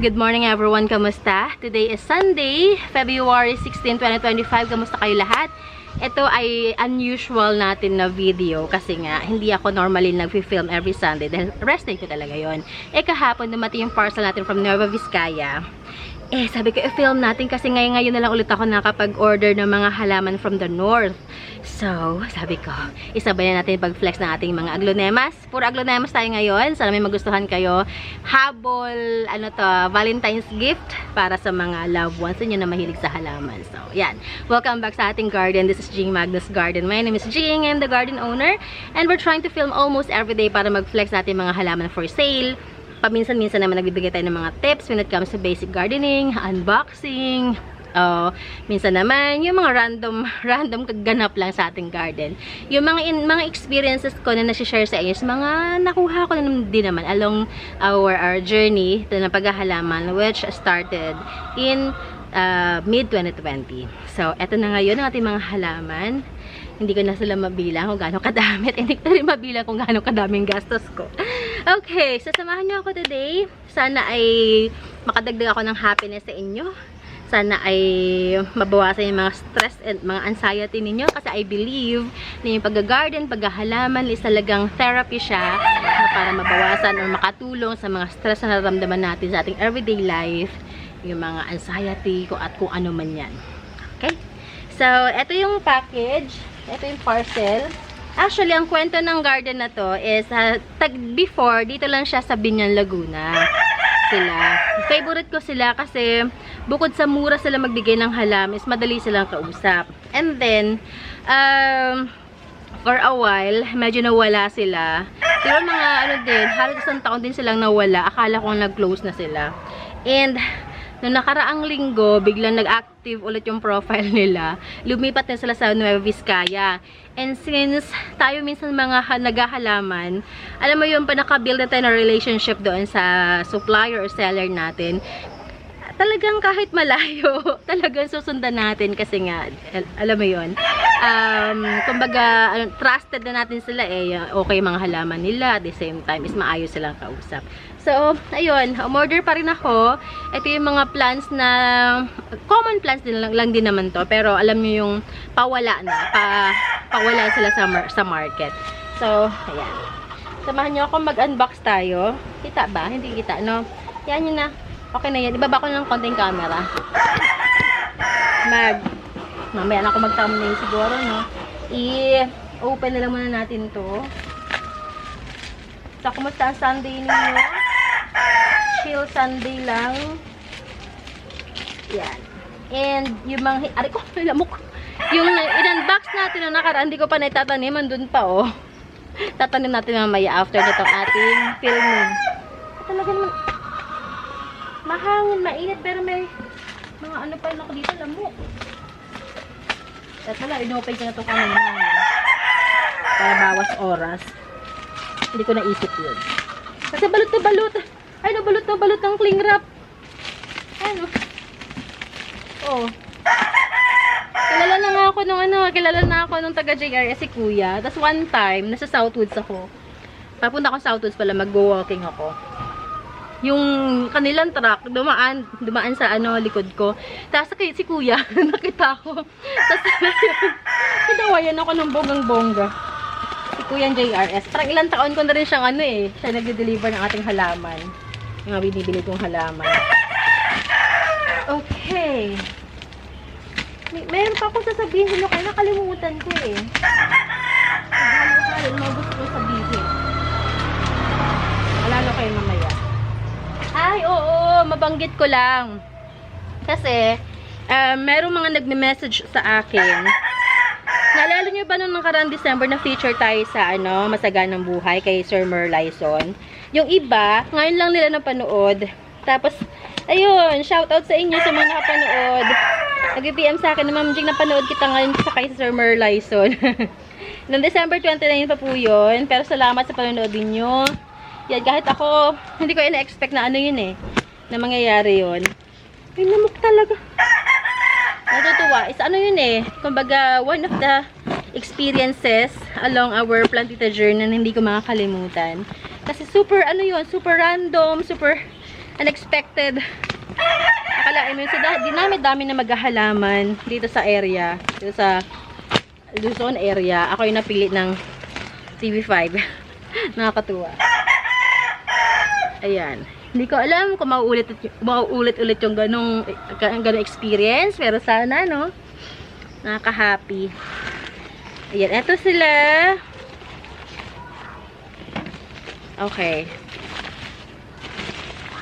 Good morning everyone, kamusta? Today is Sunday, February 16, 2025. Kamusta kayo lahat? Ito ay unusual natin na video kasi nga hindi ako normally nag-film every Sunday dahil rest day ko talaga yon. Kahapon dumating yung parcel natin from Nueva Vizcaya. Sabi ko i-film natin kasi ngayon na lang ulit ako nakapag-order ng mga halaman from the north. So, sabi ko, isabay na natin pag-flex ng ating mga aglonemas. Puro aglonemas tayo ngayon. Sana may magustuhan kayo. Habol, Valentine's gift para sa mga loved ones niyo na mahilig sa halaman. So, yan. Welcome back sa ating garden. This is Jing Magnus Garden. My name is Jing. I'm the garden owner. And we're trying to film almost every day para mag-flex natin mga halaman for sale. Paminsan-minsan naman nagbibigay tayo ng mga tips when it comes to basic gardening, unboxing. Minsan naman yung mga random kaganap lang sa ating garden. Yung mga experiences ko na nasi-share sa inyo, mga nakuha ko na din naman along our journey na paghahalaman, which started in mid-2020. So, eto na ngayon ang ating mga halaman. Hindi ko na sila mabilang kung gaano kadami at hindi ko rin mabilang kung gaano kadaming gastos ko. Okay, sasamahan niyo ako today. Sana ay makadagdag ako ng happiness sa inyo. Sana ay mabawasan yung mga stress and mga anxiety ninyo kasi I believe na yung pag-garden, pag-halaman is talagang therapy siya para mabawasan o makatulong sa mga stress na nararamdaman natin sa ating everyday life, yung mga anxiety at kung ano man yan. Okay? So, ito yung package. Ito yung parcel. Actually, ang kwento ng garden na to is before, dito lang siya sa Binyan, Laguna. Favorite ko sila kasi bukod sa mura sila magbigay ng halam, is madali silang kausap. And then, for a while, medyo nawala sila. Pero mga halos isang taon din silang nawala. Akala ko nag-close na sila. And, noong nakaraang linggo, biglang nag-active ulit yung profile nila. Lumipat na sila sa Nueva Vizcaya. And since tayo minsan mga naghahalaman, alam mo yung naka-build na tayo na relationship doon sa supplier or seller natin, talagang kahit malayo, talagang susundan natin kasi nga, alam mo yun, kumbaga, trusted na natin sila okay mga halaman nila, at the same time is maayos silang kausap. So, ayun, umorder pa rin ako. Ito yung mga plants na, common plants din lang din naman to, pero alam niyo yung pawala na, pawala sila sa market. So, ayan. Samahan niyo ako mag-unbox tayo. Kita ba? Hindi kita, no? Yan yun na. Okay na yan. Ibaba ko ng konting camera. Mamaya na ako mag-thumbnail siguro, no? I-open na lang muna natin to. So, kumusta ang Sunday ninyo? Chill Sunday lang. Yan. And, yung mga... Ari ko, lamok. Yung in-unbox natin na nakaraan, hindi ko pa naitatanim. Andun pa, oh. Tatanim natin mamaya after nitong ating filming. Talaga naman... Mahangin, mainit, pero may mga ano pa lang dito, lamok. At wala, inopen ko na ito kanina. Para bawas oras. Hindi ko naisip yun. Kasi balot na balot. Ay, nabalot na balot ng cling wrap. Ano? Oh. Kilala na ako nung taga JRS si Kuya. Tapos one time, nasa Southwoods ako. Papunta ako sa Southwoods pala, mag-walking ako. Yung kanilang truck, dumaan sa likod ko. Tapos si Kuya, nakita ko. Tapos kinawayan ako ng bonggang-bongga. Si Kuya JRS. Parang ilang taon ko na rin siyang siya nag-deliver ng ating halaman. Yung mga binibili kong halaman. Okay. Mayroon pa akong sasabihin nyo kayo, nakalimutan ko mga gusto ko sabihin. Alala kayo mamaya. Ay, oo, mabanggit ko lang. Kasi, merong mga nagme-message sa akin. Naalala nyo ba nung nakaraang December na feature tayo sa Masaganang Buhay kay Sir Merlison? Yung iba, ngayon lang nila napanood. Tapos, ayun, shoutout sa inyo sa mga nakapanood. Nag-PM sa akin na Ma'am Jing, napanood kita ngayon sa kay Sir Merlison. Noong December 29 pa po yun. Pero salamat sa panonood ninyo. Yan, kahit ako, hindi ko ina-expect na na mangyayari yun. Ay, namok talaga. Natutuwa. Is kumbaga, one of the experiences along our plantita journey na hindi ko makakalimutan. Kasi super, super random, super unexpected. Akalain mo yun, dinami-dami na maghahalaman dito sa area, dito sa Luzon area. Ako yung napili ng TV5. Nakakatuwa. Ayan. Hindi ko alam kung mauulit-ulit yung ganong experience. Pero sana, no? Nakaka-happy. Ayan. Eto sila. Okay.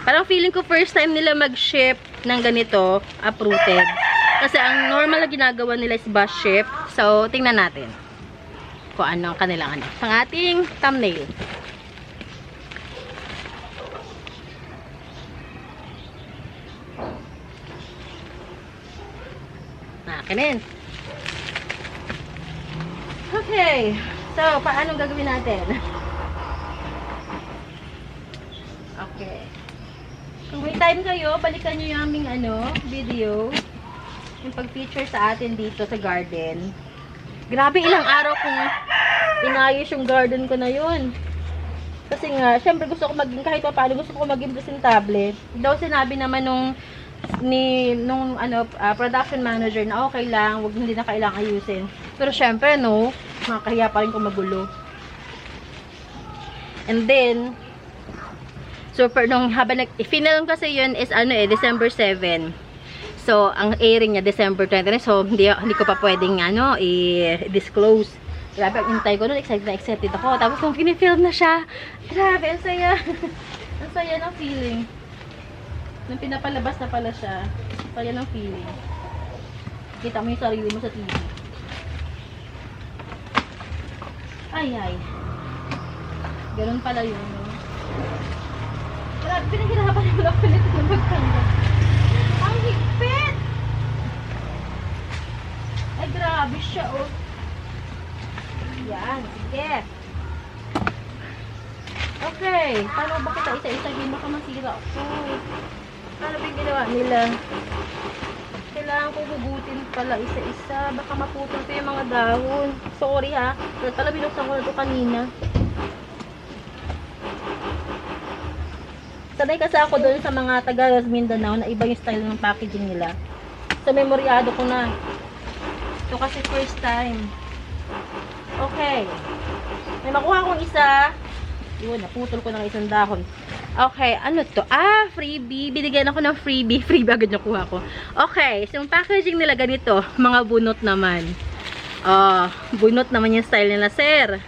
Parang feeling ko first time nila mag-ship ng ganito, uprooted. Kasi ang normal na ginagawa nila is bus ship. So, tingnan natin kung ano ang kanilang pang ating thumbnail. Nakakanin. Okay. So, paano gagawin natin? Okay. Kung may time kayo, balikan nyo yung aming video. Yung pag-feature sa atin dito sa garden. Grabe, ilang araw kong inayos yung garden ko na yun. Kasi nga, syempre gusto ko maging, kahit pa paano, gusto ko maging presentable. Daw sinabi naman nung production manager na okay lang, hindi na kailangang ayusin. Pero syempre, no, nakakahiya pa rin kung magulo. And then, habang i-film kasi yun is December 7. So, ang airing niya December 29. So, hindi ko pa pwedeng i-disclose. Grabe, ang intay ko nun, excited ako. Tapos nung pinifilm na siya, grabe, ang saya. Ang saya ng feeling. Nung pinapalabas na pala siya, saya ng feeling. Kita mo yung sarili mo sa TV. Ay. Ganun pala yun, no? Grabe, pinaghirapan yung lang ulit na magtanggal. Ang higpit! Ay, grabe siya, oh. Yan, sige. Okay, paano ba kita isa-isa? Hindi baka masira ako. Paano ba yung ginawa nila? Kailangan ko hugutin pala isa-isa. Baka maputol pa yung mga dahon. Sorry ha. Pala binuksan ko na ito kanina. Sanay kasi ako doon sa mga taga Mindanao na iba yung style ng packaging nila. So, memoryado ko na. Ito kasi first time. Okay. May makuha akong isa. Yun, naputol ko ng isang dahon. Okay, ano to? Freebie. Binigyan ako ng freebie. Freebie agad nakuha ko. Okay, so yung packaging nila ganito. Mga bunot naman. Bunot naman yung style nila, sir.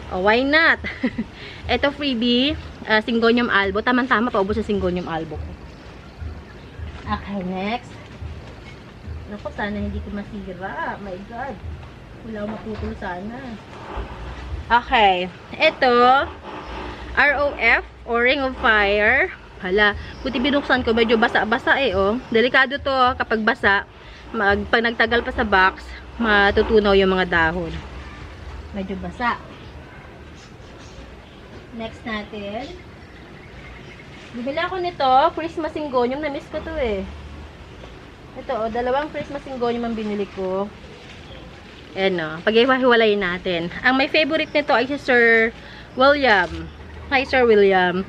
Why not? Ito freebie, Syngonium albo. Tama-tama, paubos sa Syngonium albo ko. Okay, next. Naku, sana hindi ko masira. My God. Wala akong maputol sana. Okay. Ito, ROF, or Ring of Fire. Hala, buti binuksan ko, medyo basa-basa oh. Delikado to kapag basa. Pag nagtagal pa sa box, matutunaw yung mga dahon. Medyo basa. Next natin. Bibili ako nito, Christmas Syngonium. Na-miss ko to eh. Ito, dalawang Christmas Syngonium ang binili ko. Ayan pag-iwahiwalayin natin. Ang may favorite nito ay si Sir William. Hi, Sir William.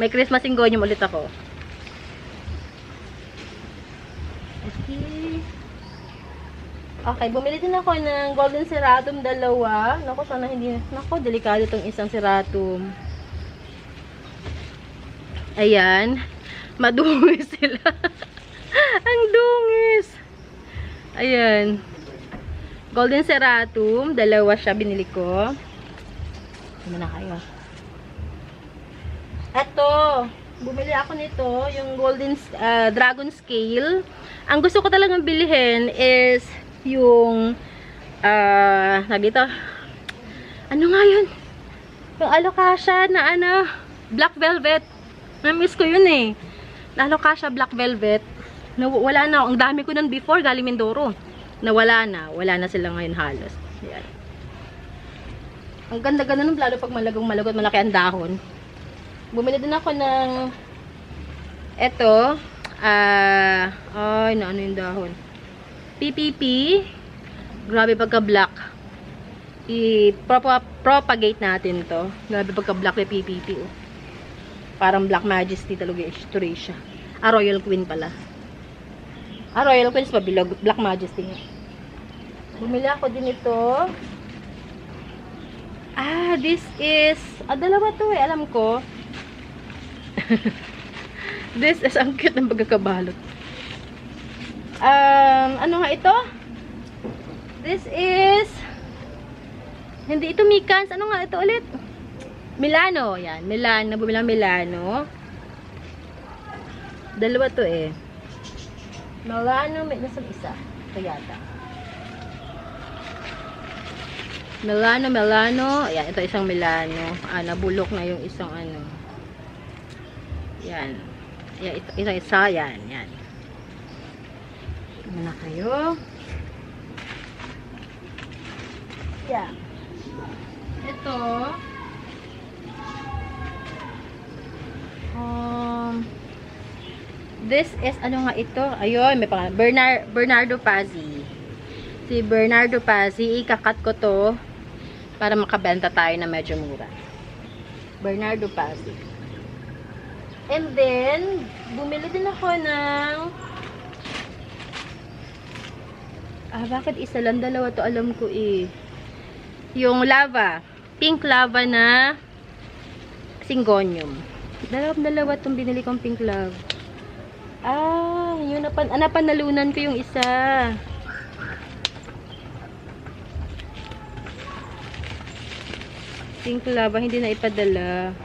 May Christmas Syngonium ulit ako. Okay, bumili din ako ng Golden Ceratum dalawa. Naku, sana hindi. Naku, delikado itong isang Ceratum. Ayan. Madungis sila. Ang dungis. Ayan. Golden Ceratum. Dalawa siya binili ko. Ano na kayo? Eto. Bumili ako nito. Yung Golden Dragon Scale. Ang gusto ko talagang bilhin is yung dito. Ano nga yun? Yung Alocasia na Black Velvet. Na-miss ko yun eh. Alocasia Black Velvet. Wala na. Ang dami ko nun before, galing Mindoro. Nawala na. Wala na sila ngayon halos. Yan. Ang ganda-ganda nun, lalo pag malagong-malagot, malaki ang dahon. Bumili din ako ng eto. Ay, ano yung dahon? PPP. Grabe pagka-black. I-propagate natin to. Grabe pagka-black may PPP. Oh. Parang Black Majesty talaga yung itsura siya. Ah, Royal Queen pala. Ah, Royal Queen is pabilog. Black Majesty nga. Bumili ako din ito. Ah, this is... Ah, dalawa to eh. Alam ko. This is... Ang cute ng pagkakabalot. Ano nga ito? This is... Hindi ito Mikans. Ano nga ito ulit? Milano. Yan. Milano. Bumili ng Milano. Dalawa to eh. Milano. May nasaan isa. Ito yata. Milano. Ayan, ito isang Milano. Ah, nabulok na yung isang ano. Yan. Ayan, ito isa. Yan, yan. Muna kayo. Yan. Ito. This is, ano nga ito? Ayun, may pangalan. Bernardo Pazzi. Si Bernardo Pazzi, ikakat ko to para makabenta tayo na medyo mura. Bernardo Pazzi. And then, bumili din ako ng bakit isa lang? Dalawa to alam ko eh. Yung lava. Pink lava na Syngonium. Dalawa itong binili kong pink lava. Ah, yun napanalunan ko yung isa. Pink lava, hindi na ipadala.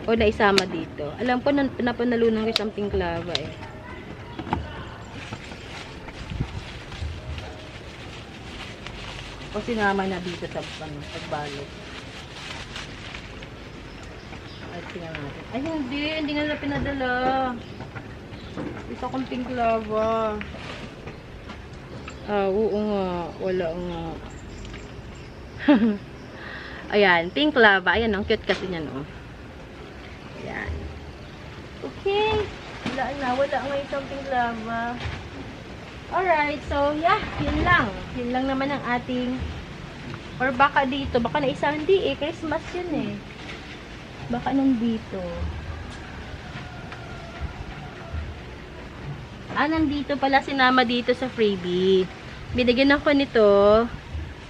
O naisama dito. Alam ko, napanalunan ko siyang pink lava eh. O sinama na dito sa pagbalot. At tingnan natin. Ay, hindi nga nila pinadala. Isa kong pink lava. Ah, oo nga. Wala nga. Ayan, pink lava. Ayan, ang cute kasi niyan, oh. Ayan. Okay. Wala nga isang pink lava. Alright, so, yeah, yun lang. Yun lang naman ang ating, or baka dito, baka na isa, hindi eh, Christmas yun eh. Baka nandito. Ah, nandito pala, sinama dito sa freebie. Binigyan ako nito.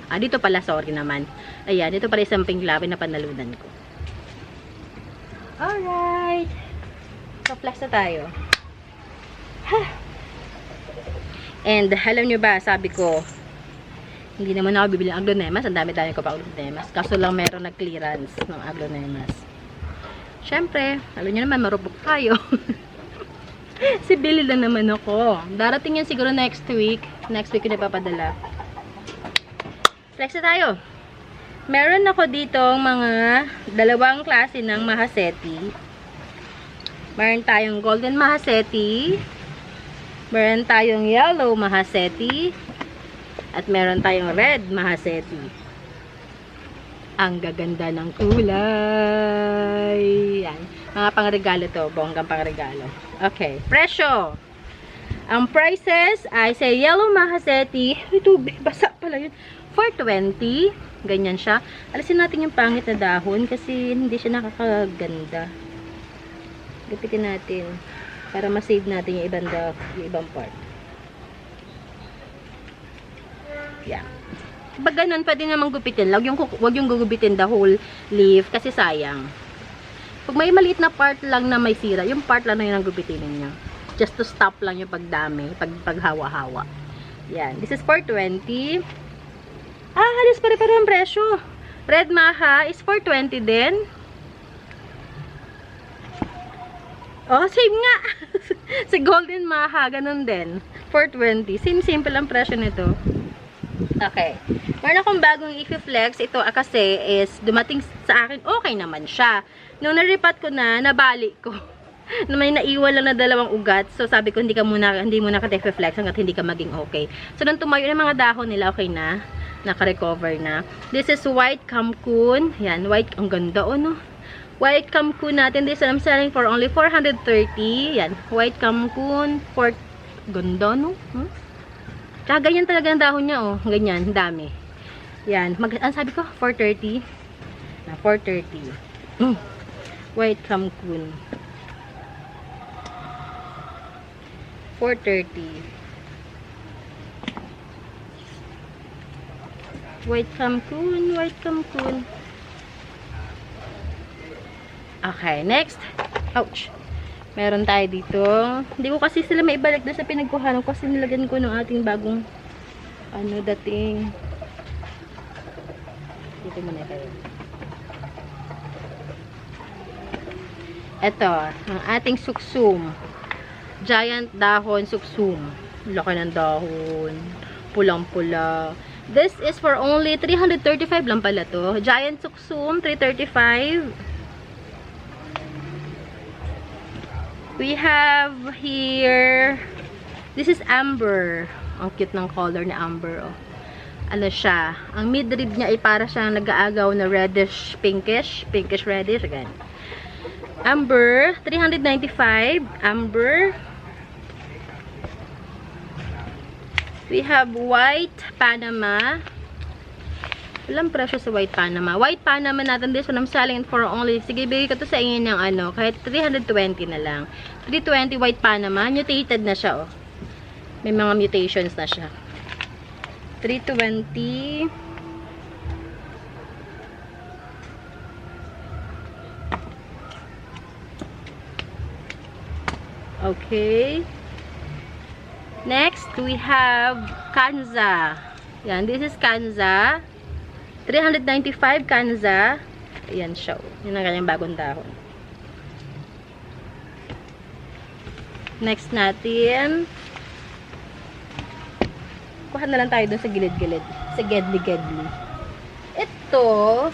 Ah, dito pala, sorry naman. Ayan, dito pala isang pink lava na panalunan ko. Alright. So, flex na tayo. Ha! And, alam nyo ba, sabi ko, hindi naman ako bibili ng aglonemas. Ang dami-dami ko pa aglonemas. Kaso lang meron nag-clearance ng aglonemas. Siyempre, alam nyo naman, marupok tayo. Si Billy lang naman ako. Darating yan siguro next week. Next week ko na papadala. Flex na tayo. Meron ako ditong mga dalawang klase ng Mahaseti. Meron tayong golden Mahaseti. Meron tayong yellow Mahaseti. At meron tayong red Mahaseti. Ang gaganda ng kulay. Yan. Mga pangregalo to. Bonggang pangregalo. Okay. Presyo. Ang prices ay sa yellow Mahaseti. Ito, basa pala yun. 420. Ganyan siya. Alisin natin yung pangit na dahon kasi hindi siya nakakaganda. Gapitin natin. Para ma-save natin yung ibang part. Yeah. Pag ganun, pwede naman gupitin. Huwag yung gugupitin the whole leaf kasi sayang. Pag may maliit na part lang na may sira, yung part lang na yun ang gupitin niya. Just to stop lang yung pagdami, paghawa-hawa. Yan. This is 420. Ah, halos pare-pare ang presyo. Red Maha is 420 din. Oh, same nga. Si Golden Maha, ganun din. 420. Simple ang presyo nito. Okay. Meron akong bagong i-flex. Ito kasi is dumating sa akin. Okay naman siya. Nung naripat ko na, nabalik ko. Na may naiwan lang na dalawang ugat. So, sabi ko, hindi mo na ka-flex hanggat hindi ka maging okay. So, nung tumayo ng mga dahon nila, okay na. Naka-recover na. This is white Cancun. Yan, white. Ang ganda, oh, no? White Cancun natin. This I'm selling for only 430. Yan. White Cancun. Ganda, no? Tsaka ganyan talaga ang dahon niya, oh. Ganyan. Dami. Yan. Ang sabi ko, 430. Na 430. White Cancun. 430. White Cancun, White Cancun. Okay, next. Ouch. Meron tayo dito. Hindi ko kasi sila maibalik doon sa pinagkuhanan kasi nilagyan ko ng ating bagong dating. Dito muna kayo. Ito, ang ating suksum. Giant dahon suksum. Laki ng dahon. Pulang-pula. This is for only 335 lang pala to. Giant suksum, 335. We have here, this is amber. Ang cute ng color ni amber, oh. Ano siya? Ang midrib niya ay para siyang nag-aagaw na reddish, pinkish reddish, again. Amber, 395. Amber. We have white Panama. Walang presyo sa white Panama. White Panama natin, this one I'm selling for only, sige, bigay ko to sa inyo ng kahit 320 na lang. 320 white Panama. Mutated na siya, oh. May mga mutations na siya. 320. Okay. Next, we have Kanza. Yan, this is Kanza. 395 Kanza. Ayan siya. Yun ang kanyang bagong dahon. Next natin. Kuha na lang tayo dun sa gilid-gilid. Sa gedli-gedli. Ito.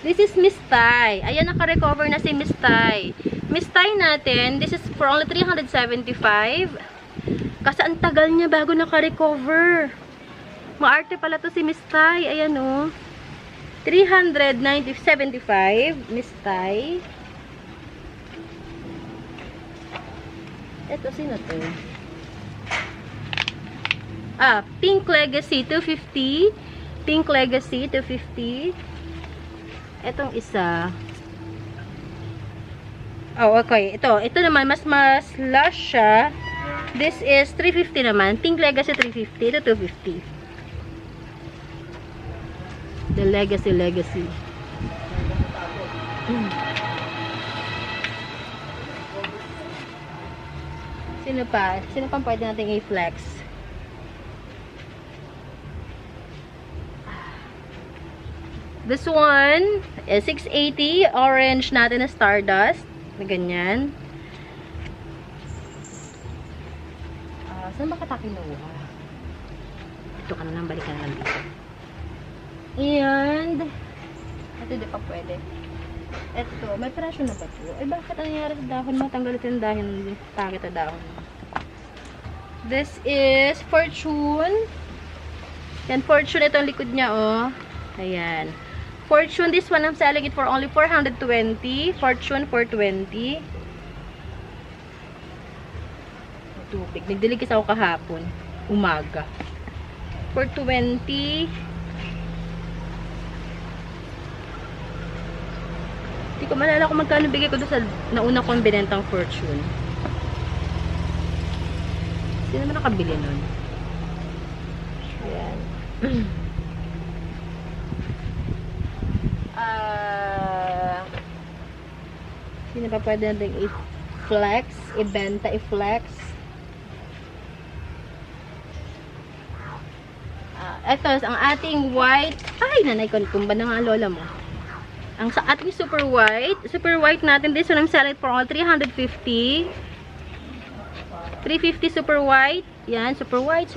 This is Miss Thai. Ayan, naka-recover na si Miss Thai. Miss Thai natin, this is for only 375. Kasi ang tagal niya bago naka-recover. Maarte pala to si Miss Thai. Ayan, oh. 375 Miss Thai. Ito, sino to? Pink Legacy, 250. Pink Legacy, 250. Etong isa. Oh, okay. Ito naman, mas lush siya. This is 350 naman. Pink Legacy, 350. Ito, 250. The Legacy. Sino pa? Sino pang pwede natin i-flex? This one is 680. Orange natin na Stardust. Na ganyan. Saan ba kita kinuha? Ito ka na lang. Balikan na lang dito. And ito di pa pwede. Ito. May presyo na ba ito? Ay, bakit ang nangyari sa dahon mo? Tanggal ito yung dahon. Pangit na dahon. This is Fortune. Yan, Fortune. Ito ang likod niya, oh. Ayan. Fortune, this one, I'm selling it for only 420. Fortune, 420. Tubig. Nagdiligis ako kahapon. Umaga. 420. Hindi ko malala kung magkano bigay ko doon sa nauna kong binentang Fortune. Sino naman nakabili nun? Ayan. Sino pa pwede natin i-flex? I-benta, i-flex? Ito, ang ating white. Ay, nanay ko, tumba na nga lola mo. Ang sa ating super white natin, this one I'm selling for all 350. 350 super white. Yan, super white.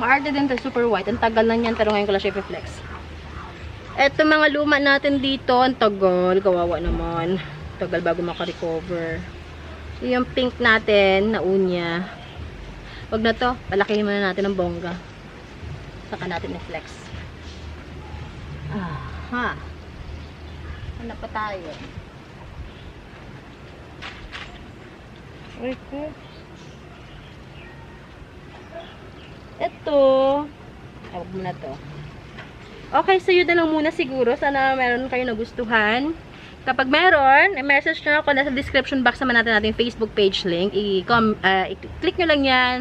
Maarte din to super white. Ang tagal lang yan, pero ngayon ko lang siya i-flex. Ito mga luma natin dito, ang tagal, kawawa naman. Tagal bago maka-recover. Yung pink natin, na unya. Wag na to, palakihin muna natin ng bongga. Saka natin i-flex. Aha. Ano pa tayo? Okay. Ito. Huwag muna to. Okay, so yun na lang muna siguro. Sana meron kayo nagustuhan. Kapag meron, message nyo ako. Nasa description box naman natin Facebook page link. I-click nyo lang yan.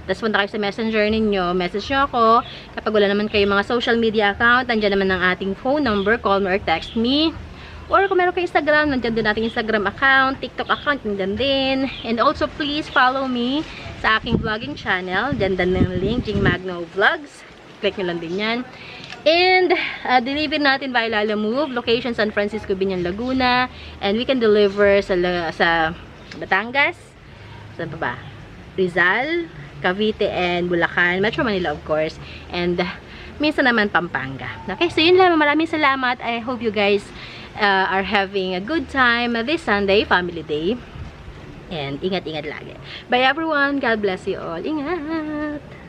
Tapos punta kayo sa messenger ninyo. Message nyo ako. Kapag wala naman kayo mga social media account, nandiyan naman ang ating phone number. Call me or text me. Or kung meron kayo Instagram, nandiyan din nating Instagram account, TikTok account, nandiyan din. And also, please follow me sa aking vlogging channel. Diyan din ng link, Jing Magno Vlogs. Click nyo lang din yan. And, deliver natin via Lalamove, location San Francisco, Binyan, Laguna. And we can deliver sa Batangas. Saan pa ba? Rizal, Cavite, and Bulacan. Metro Manila, of course. And, minsan naman Pampanga. Okay, so yun lang. Maraming salamat. I hope you guys are having a good time this Sunday, Family Day. And, ingat-ingat lagi. Bye everyone. God bless you all. Ingat!